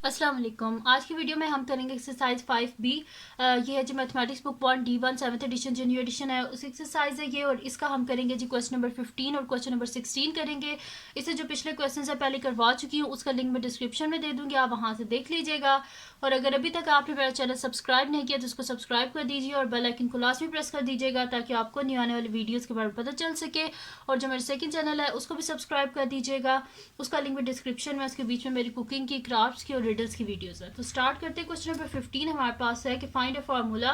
अस्सलाम वालेकुम। आज की वीडियो में हम करेंगे एक्सरसाइज 5B। ये है जी mathematics book 1D1 7th edition जो न्यू एडिशन है उस एक्सरसाइज है ये, और इसका हम करेंगे जी क्वेश्चन नंबर 15 और क्वेश्चन नंबर 16 करेंगे। इससे जो पिछले क्वेश्चन है पहले करवा चुकी हूँ, उसका लिंक मैं डिस्क्रिप्शन में दे दूँगी, आप वहाँ से देख लीजिएगा। और अगर अभी तक आपने मेरा चैनल सब्सक्राइब नहीं किया तो उसको सब्सक्राइब कर दीजिए और बेल आइकन को लास्ट में प्रेस कर दीजिएगा ताकि आपको न्यू आने वाली वीडियोज़ के बारे में पता चल सके। और जो मेरा सेकंड चैनल है उसको भी सब्सक्राइब कर दीजिएगा, उसका लिंक भी डिस्क्रिप्शन में। उसके बीच में मेरी कुकिंग की, क्राफ्ट्स की और रिडल्स की वीडियोस है। तो स्टार्ट करते हैं। क्वेश्चन नंबर 15 हमारे पास है कि find a formula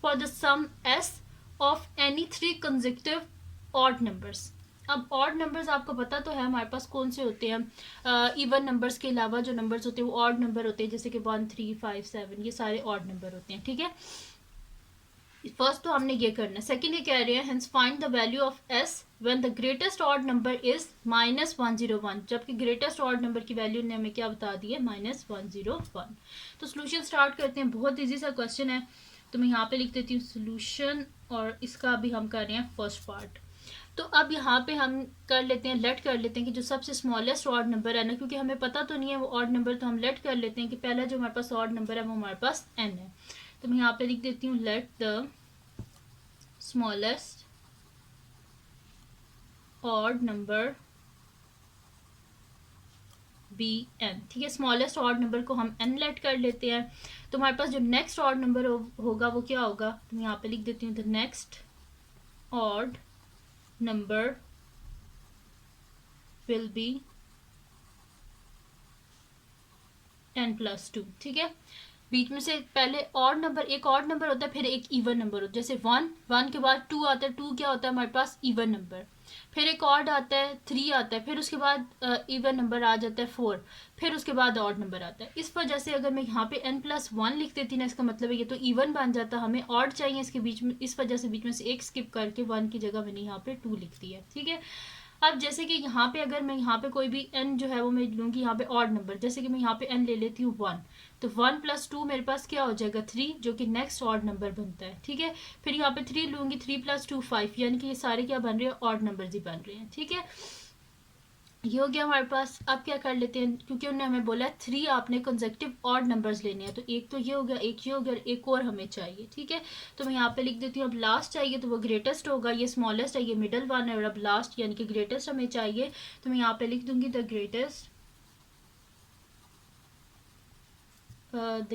for the sum of any एनी 3 कंसेक्यूटिव ऑड नंबर्स। अब ऑड नंबर्स आपको पता तो है हमारे पास कौन से होते हैं। इवन नंबर्स के अलावा जो नंबर्स होते हैं वो ऑड नंबर होते हैं, जैसे कि 1 3 5 7, ये सारे ऑड नंबर होते हैं। ठीक है, फर्स्ट तो हमने ये करना है। सेकंड ये कह रहे हैं hence find the value of S when the greatest odd number is -101, जबकि ग्रेटेस्ट ऑड नंबर की वैल्यू ने हमें क्या बता दी है, -101। तो सोल्यूशन स्टार्ट करते हैं। बहुत इजी सा क्वेश्चन है, तो मैं यहाँ पे लिख देती हूँ सोल्यूशन, और इसका भी हम कर रहे हैं फर्स्ट पार्ट। तो अब यहाँ पे हम कर लेते हैं, लेट कर लेते हैं कि जो सबसे स्मॉलेस्ट ऑड नंबर है ना, क्योंकि हमें पता तो नहीं है वो ऑड नंबर, तो हम लेट कर लेते हैं कि पहला जो हमारे पास ऑड नंबर है वो हमारे पास n है। तो मैं यहाँ पे लिख देती हूँ let the smallest odd number be n. ठीक है, स्मॉलेस्ट ऑड नंबर को हम एन लेट कर लेते हैं। तो हमारे पास जो नेक्स्ट ऑड नंबर होगा वो क्या होगा, तो मैं यहाँ पे लिख देती हूँ the next odd number will be n+2। ठीक है, बीच में से पहले ऑड नंबर, एक ऑड नंबर होता है फिर एक इवन नंबर होता है, जैसे 1 के बाद 2 आता है, 2 क्या होता है हमारे पास इवन नंबर, फिर एक ऑड आता है 3 आता है, फिर उसके बाद इवन नंबर आ जाता है 4, फिर उसके बाद ऑड नंबर आता है। इस वजह से अगर मैं यहाँ पे n+1 लिख देती ना, इसका मतलब है ये तो इवन बन जाता, हमें ऑड चाहिए इसके बीच में, इस वजह से बीच में से एक स्किप करके 1 की जगह मैंने यहाँ पे 2 लिख दी है। ठीक है, अब जैसे कि यहाँ पे अगर मैं यहाँ पे कोई भी n जो है वो मैं लूँगी यहाँ पे ऑड नंबर, जैसे कि मैं यहाँ पे n ले लेती हूँ 1, तो 1+2 मेरे पास क्या हो जाएगा 3, जो कि नेक्स्ट ऑड नंबर बनता है। ठीक है, फिर यहाँ पे 3 लूँगी, 3+2 5, यानी कि ये सारे क्या बन रहे हैं, ऑड नंबर ही बन रहे हैं। ठीक है, ये हो गया हमारे पास। अब क्या कर लेते हैं, क्योंकि उन्होंने हमें बोला है 3 आपने कंसेक्यूटिव ऑड नंबर्स लेने हैं, तो एक तो ये हो गया, एक ये हो गया, और एक और हमें चाहिए। ठीक है, तो मैं यहाँ पे लिख देती हूँ अब लास्ट चाहिए, तो वो ग्रेटेस्ट होगा, ये स्मॉलेस्ट है, ये मिडल वन है, और अब लास्ट यानी कि ग्रेटेस्ट हमें चाहिए, तो मैं यहाँ पे लिख दूंगी the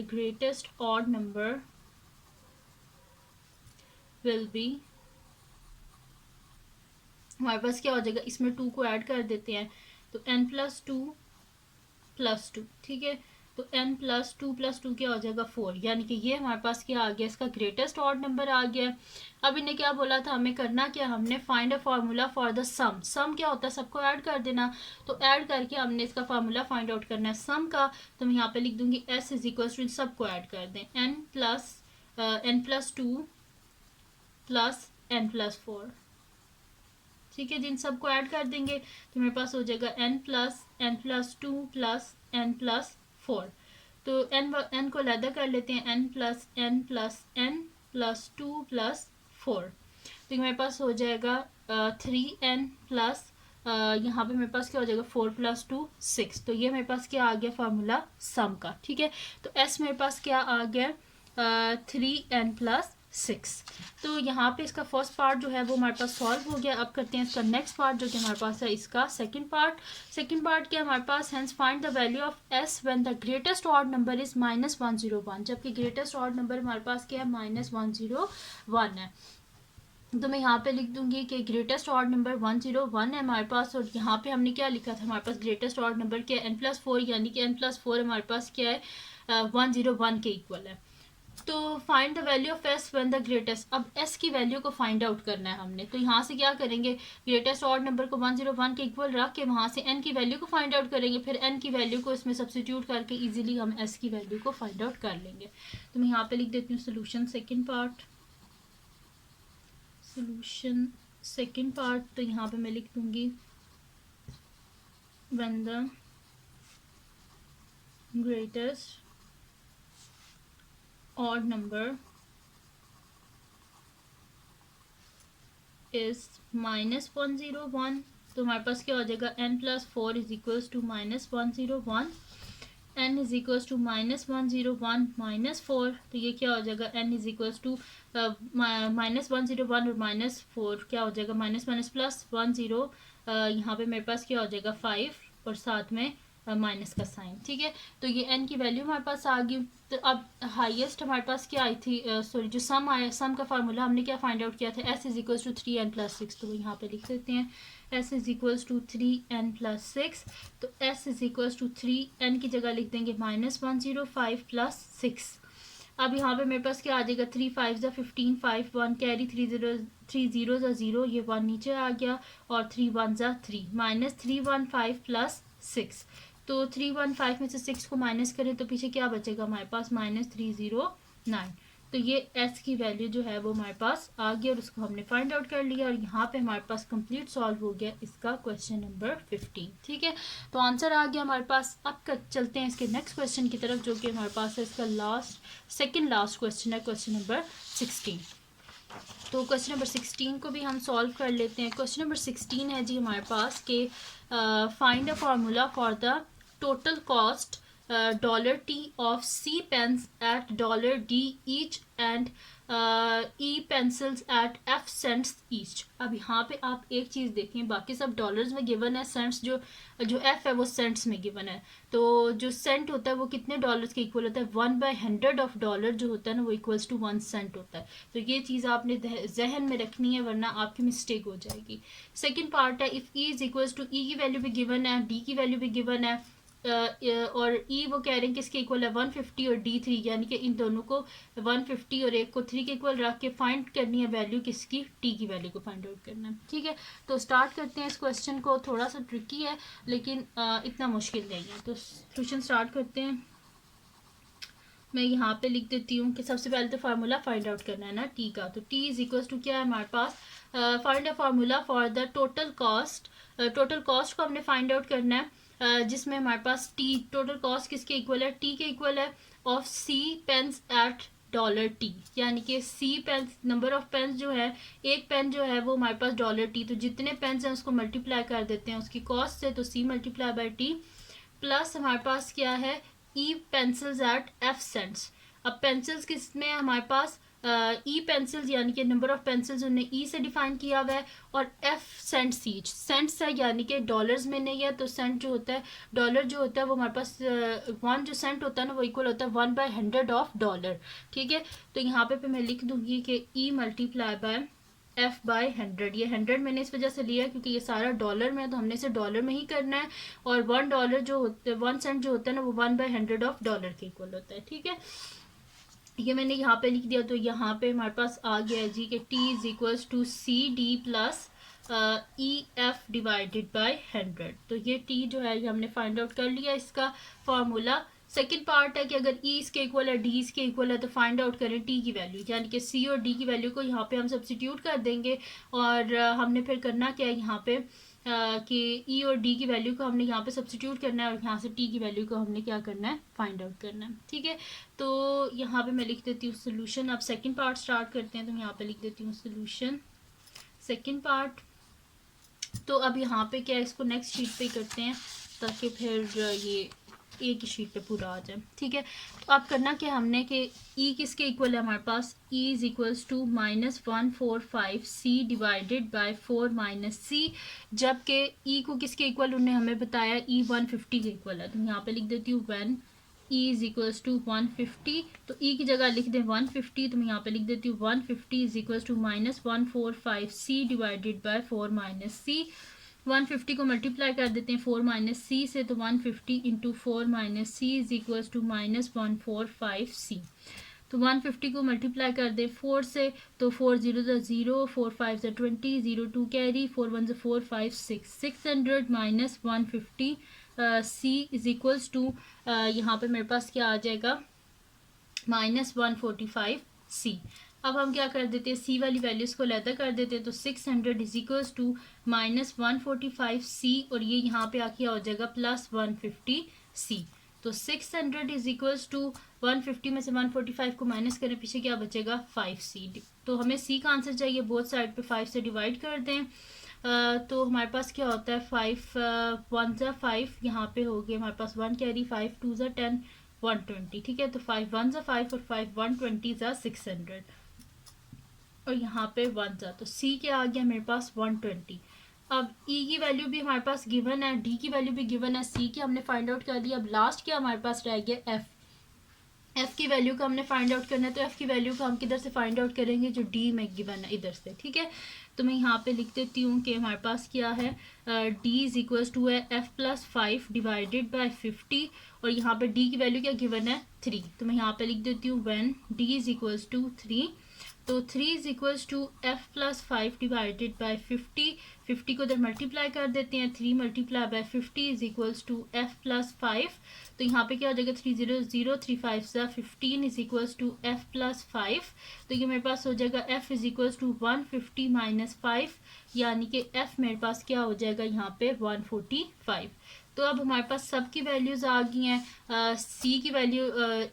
greatest odd number will be, हमारे पास क्या हो जाएगा, इसमें 2 को ऐड कर देते हैं, तो n+2+2। ठीक है, तो n+2+2 क्या हो जाएगा 4, यानी कि ये हमारे पास क्या आ गया, इसका ग्रेटेस्ट ऑड नंबर आ गया। अब इन्हें क्या बोला था हमें करना क्या, हमने find a formula for the sum. Sum क्या होता है, सबको ऐड कर देना, तो ऐड करके हमने इसका फार्मूला फाइंड आउट करना है सम का। तो मैं यहाँ पे लिख दूंगी s इज इक्वल टू, सबको ऐड कर दें, n+2 + n+4। ठीक है, जिन सबको ऐड कर देंगे तो मेरे पास हो जाएगा n+n+2+n+4। तो n को अलहदा कर लेते हैं, n+n+n+2+4, तो मेरे पास हो जाएगा 3n प्लस, यहाँ पे मेरे पास क्या हो जाएगा 4+2 6। तो ये मेरे पास क्या आ गया फार्मूला सम का। ठीक है, तो s मेरे पास क्या आ गया 3n+6। तो यहाँ पे इसका फर्स्ट पार्ट जो है वो हमारे पास सॉल्व हो गया। अब करते हैं इसका नेक्स्ट पार्ट जो कि हमारे पास है इसका सेकंड पार्ट। सेकंड पार्ट क्या हमारे पास, hence find the value of s when the greatest odd number is -101, जबकि ग्रेटेस्ट ऑड नंबर हमारे पास क्या है, -101 है। तो मैं यहाँ पे लिख दूंगी कि ग्रेटेस्ट ऑड नंबर 101 है हमारे पास, और यहाँ पे हमने क्या लिखा था, हमारे पास ग्रेटेस्ट ऑड नंबर क्या है, n+4, यानी कि n+4 हमारे पास क्या है 101 के इक्वल है। तो find the value of s when the greatest, अब s की वैल्यू को फाइंड आउट करना है हमने, तो यहाँ से क्या करेंगे, ग्रेटेस्ट ऑड नंबर को 101 के इक्वल रख के वहाँ से n की वैल्यू को फाइंड आउट करेंगे, फिर n की वैल्यू को इसमें सब्सटीट्यूट करके इजीली हम s की वैल्यू को फाइंड आउट कर लेंगे। तो मैं यहाँ पे लिख देती हूँ solution second part. Solution second part, तो यहाँ पे मैं लिख दूंगी when the greatest odd number is -101, तो हमारे पास क्या हो जाएगा n+4 is equals to -101। n is equals to -101 -4, तो ये क्या हो जाएगा, n इज इक्वल्स टू -101 और -4 क्या हो जाएगा, माइनस माइनस प्लस 10, यहाँ पे मेरे पास क्या हो जाएगा 5 और साथ में माइनस का साइन। ठीक है, तो ये n की वैल्यू हमारे पास आ गई। तो अब हाईएस्ट हमारे पास क्या आई थी, सॉरी जो सम आया, सम का फार्मूला हमने क्या फाइंड आउट किया था, s is equals to 3n+6, तो यहाँ पे लिख देते हैं s is equals to 3n+6, तो s is equals to 3n की जगह लिख देंगे -105 + 6। अब यहाँ पे मेरे पास क्या आ जाएगा, 3 5 ज़ा 15, 5 1 कैरी, 3 0 ज़ा 0, ये 1 नीचे आ गया, और 3 1 ज़ा 3, -315 + 6। तो 315 में से 6 को माइनस करें तो पीछे क्या बचेगा हमारे पास, -309। तो ये s की वैल्यू जो है वो हमारे पास आ गई और उसको हमने फाइंड आउट कर लिया, और यहाँ पे हमारे पास कंप्लीट सॉल्व हो गया इसका क्वेश्चन नंबर 15। ठीक है, तो आंसर आ गया हमारे पास। अब चलते हैं इसके नेक्स्ट क्वेश्चन की तरफ, जो कि हमारे पास है इसका सेकेंड लास्ट क्वेश्चन है, क्वेश्चन नंबर 16। तो क्वेश्चन नंबर 16 को भी हम सॉल्व कर लेते हैं। क्वेश्चन नंबर 16 है जी हमारे पास कि find a formula for the total cost $t of C pens at $d each and E pencils at F cents each। अब यहाँ पे आप एक चीज़ देखें, बाकी सब डॉलर्स में गिवन है, सेंट्स जो F है वो सेंट्स में गिवन है। तो जो सेंट होता है वो कितने डॉलर्स के इक्वल होता है, 1/100 ऑफ डॉलर जो होता है ना वो इक्वल्स टू 1 सेंट होता है। तो ये चीज़ आपने जहन में रखनी है, वरना आपकी मिस्टेक हो जाएगी। सेकेंड पार्ट है, if E is equals to, E की वैल्यू भी गिवन है, D की वैल्यू भी गिवन है, और E वो कह रहे हैं किसके इक्वल है, 150 और D3, यानी कि इन दोनों को 150 और एक को 3 के इक्वल रख के फाइंड करनी है वैल्यू किसकी, T की वैल्यू को फाइंड आउट करना है। ठीक है, तो स्टार्ट करते हैं इस क्वेश्चन को। थोड़ा सा ट्रिकी है लेकिन इतना मुश्किल नहीं है। तो सॉल्यूशन स्टार्ट करते हैं। मैं यहाँ पे लिख देती हूँ कि सबसे पहले तो फार्मूला फाइंड आउट करना है ना टी का। तो टी इज इक्वल्स टू क्या है हमारे पास, find a formula for the total cost. Total cost को हमने फाइंड आउट करना है, जिसमें हमारे पास टी, टोटल कॉस्ट किसके इक्वल है, टी के इक्वल है, of C pens at $t, यानी कि C pen, number of pens जो है, एक पेन जो है वो हमारे पास $t, तो जितने पेन्स हैं उसको मल्टीप्लाई कर देते हैं उसकी कॉस्ट से, तो C multiply by T, plus हमारे पास क्या है, ई पेंसिल्स एट F सेंट्स। अब पेंसिल्स किस में है हमारे पास, ई पेंसिल्स यानी कि नंबर ऑफ पेंसिल्स उन्हें ई से डिफाइन किया हुआ है, और F सेंट्स ईच, सेंट्स है यानी कि डॉलर्स में नहीं है, तो सेंट जो होता है, डॉलर जो होता है वो हमारे पास 1 जो सेंट होता है ना वो इक्वल होता है 1/100 ऑफ डॉलर। ठीक है, तो यहाँ पे मैं लिख दूंगी कि ई मल्टीप्लाई बाय F/100। ये 100 मैंने इस वजह से लिया क्योंकि ये सारा डॉलर में है, तो हमने इसे डॉलर में ही करना है, और $1 जो होता है, 1 सेंट जो होता है ना वो 1/100 ऑफ डॉलर के इक्वल होता है। ठीक है, ये मैंने यहाँ पे लिख दिया। तो यहाँ पे हमारे पास आ गया है जी कि T is equals to CD plus EF divided by 100। तो ये T जो है ये हमने फाइंड आउट कर लिया इसका फॉर्मूला। सेकेंड पार्ट है कि अगर E इसके इक्वल है, D इसके इक्वल है, तो फाइंड आउट करें T की वैल्यू, यानी कि C और D की वैल्यू को यहाँ पे हम सब्स्टिट्यूट कर देंगे, और हमने फिर करना क्या है यहाँ पे कि ई और डी की वैल्यू को हमने यहाँ पे सब्स्टिट्यूट करना है, और यहाँ से टी की वैल्यू को हमने क्या करना है, फाइंड आउट करना है। ठीक है, तो यहाँ पे मैं लिख देती हूँ सोल्यूशन। अब सेकंड पार्ट स्टार्ट करते हैं, तो मैं यहाँ पे लिख देती हूँ सोल्यूशन सेकंड पार्ट। तो अब यहाँ पे क्या है, इसको नेक्स्ट शीट पे करते हैं ताकि फिर ये एक ही शीट पे पूरा आ जाए। ठीक है, तो अब करना क्या हमने कि ई किसके इक्वल है हमारे पास, E is equals to -145 C divided by 4 minus C, जबकि ई को किसके इक्वल उन्हें हमें बताया, ई 150 के इक्वल है। तो यहाँ पे लिख देती हूँ when E is equals to 150, तो ई की जगह लिख दें 150, तो मैं यहाँ पे लिख देती हूँ 150 is equals to -145 C divided by 4 minus C. 150 को मल्टीप्लाई कर देते हैं 4 माइनस सी से, तो 150 into 4 minus C is equals to -145 C. तो 150 को मल्टीप्लाई कर दें 4 से, तो 4 0 0, 4 5 20, 0 2 कैरी, 4 1 4 5 6, 600 minus 150 C is equals to, यहाँ पे मेरे पास क्या आ जाएगा, -145 सी। अब हम क्या कर देते हैं, सी वाली वैल्यूज़ को अलहदा कर देते हैं, तो 600 इज इक्वल्स टू -145 सी, और ये यहाँ पे आके हो जाएगा +150 सी। तो 600 इज इक्वल्स टू 150 में से 145 को माइनस करें, पीछे क्या बचेगा 5 सी। तो हमें सी का आंसर चाहिए, बोथ साइड पे 5 से डिवाइड कर दें। तो हमारे पास क्या होता है 5 1 ज़ा 5, यहाँ पे हो गया हमारे पास 1 कैरी, 5 2 ज़ा 10 120, ठीक है। तो 5 1 ज़ा 5 और 5 120 ज़ा 600 और यहाँ पे 1 ज़ा, तो सी क्या आ गया मेरे पास 120। अब ई की वैल्यू भी हमारे पास गिवन है, डी की वैल्यू भी गिवन है, सी की हमने फाइंड आउट कर लिया। अब लास्ट क्या हमारे पास रह गया एफ। एफ की वैल्यू का हमने फाइंड आउट करना है, तो एफ की वैल्यू का हम किधर से फाइंड आउट करेंगे, जो डी में गिवन है इधर से, ठीक है। तो मैं यहाँ पे लिख देती हूँ कि हमारे पास क्या है, डी इज इक्वल्स टू है एफ प्लस 5 डिवाइडेड बाई 50 और यहाँ पे डी की वैल्यू क्या गिवन है 3। तो मैं यहाँ पे लिख देती हूँ when D is equals to 3, तो 3 is equals to F plus 5 divided by 50, 50 को इधर मल्टीप्लाई कर देते हैं, 3 multiply by 50 is equals to F plus 5। तो यहाँ पे क्या हो जाएगा 3 0 0 3 5 सा 15 is equals to F plus 5। तो ये मेरे पास हो जाएगा F is equals to 150 minus 5, यानी कि एफ मेरे पास क्या हो जाएगा यहाँ पे 145। तो अब हमारे पास सब की वैल्यूज़ आ गई हैं। सी की वैल्यू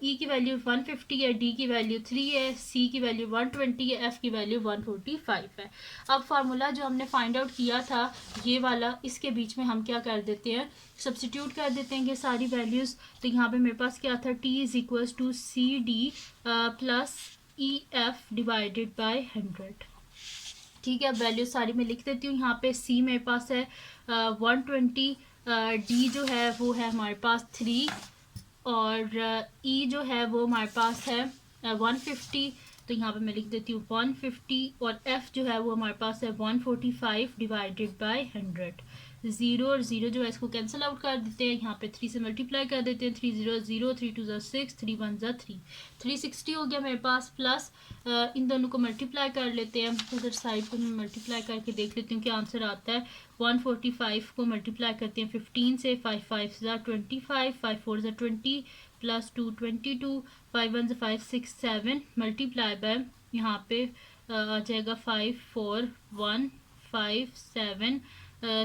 ई की वैल्यू 150 है, डी की वैल्यू 3 है, सी की वैल्यू 120 है, एफ की वैल्यू 145 है। अब फार्मूला जो हमने फाइंड आउट किया था ये वाला, इसके बीच में हम क्या कर देते हैं, सब्सटीट्यूट कर देते हैं ये सारी वैल्यूज़। तो यहाँ पे मेरे पास क्या था, T is equals to C D plus E F divided by 100, ठीक है। वैल्यू सारी मैं लिख देती हूँ। यहाँ पे सी मेरे पास है 120, डी जो है वो है हमारे पास 3 और ई जो है वो हमारे पास है 150। तो यहाँ पे मैं लिख देती हूँ 150 और एफ जो है वो हमारे पास है 145 डिवाइडेड बाय 100। ज़ीरो और ज़ीरो जो है इसको कैंसिल आउट कर देते हैं, यहाँ पे 3 से मल्टीप्लाई कर देते हैं, 3 0 0 3 2 6 3 1 3, 360 हो गया मेरे पास। प्लस इन दोनों को मल्टीप्लाई कर लेते हैं, उधर साइड को मैं मल्टीप्लाई करके देख लेती हूँ क्या आंसर आता है। 145 को मल्टीप्लाई करते हैं 15 से, 5 5 25, 5 4 20 प्लस 2 22, 5 1 5 6 7 मल्टीप्लाई बाय यहाँ पे आ जाएगा 5 4 1 5 7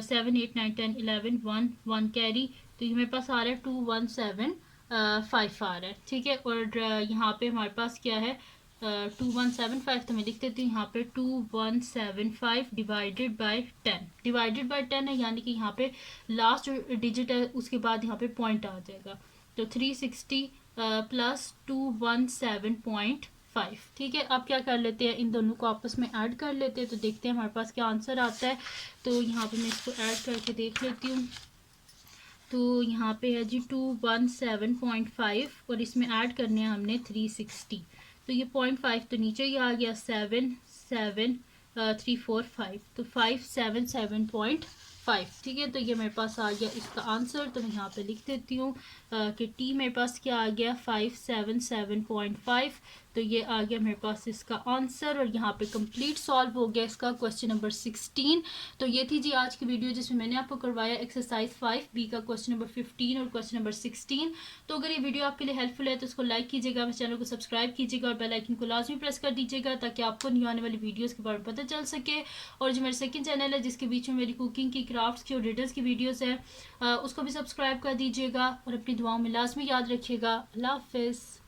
7 8 9 10 11 1 1 कैरी। तो ये मेरे पास आ रहा है 2175 आ रहा है, ठीक है। और यहाँ पे हमारे पास क्या है 2175, तो मैं लिख देती हूँ यहाँ पे 2175 डिवाइडेड बाय 10, डिवाइडेड बाय 10 है, यानी कि यहाँ पे लास्ट जो डिजिट है उसके बाद यहाँ पे पॉइंट आ जाएगा। तो 360 प्लस 217.5, ठीक है। अब क्या कर लेते हैं, इन दोनों को आपस में ऐड कर लेते हैं, तो देखते हैं हमारे पास क्या आंसर आता है। तो यहाँ पे मैं इसको ऐड करके देख लेती हूँ। तो यहाँ पे है जी 217.5 और इसमें ऐड करने हैं हमने 360, तो ये 0.5 तो नीचे ही आ गया, 7 7 3 4 5, तो 577.5, ठीक है। तो ये मेरे पास आ गया इसका आंसर। तो मैं यहाँ पे लिख देती हूँ कि टी मेरे पास क्या आ गया 577.5, तो ये आ गया मेरे पास इसका आंसर। और यहाँ पे कंप्लीट सॉल्व हो गया इसका क्वेश्चन नंबर 16। तो ये थी जी आज की वीडियो जिसमें मैंने आपको करवाया एक्सरसाइज 5B का क्वेश्चन नंबर 15 और क्वेश्चन नंबर 16। तो अगर ये वीडियो आपके लिए हेल्पफुल है तो इसको लाइक कीजिएगा, मेरे चैनल को सब्सक्राइब कीजिएगा और बेल आइकन को लाजमी प्रेस कर दीजिएगा ताकि आपको न्यू आने वाली वीडियोज़ के बारे में पता चल सके। और जो मेरा सेकंड चैनल है जिसके बीच में मेरी कुकिंग की, क्राफ्ट्स की और रिडल्स की वीडियोज़ है उसको भी सब्सक्राइब कर दीजिएगा और अपनी दुआओं में लाजमी याद रखिएगा। अल्लाह हाफिज़।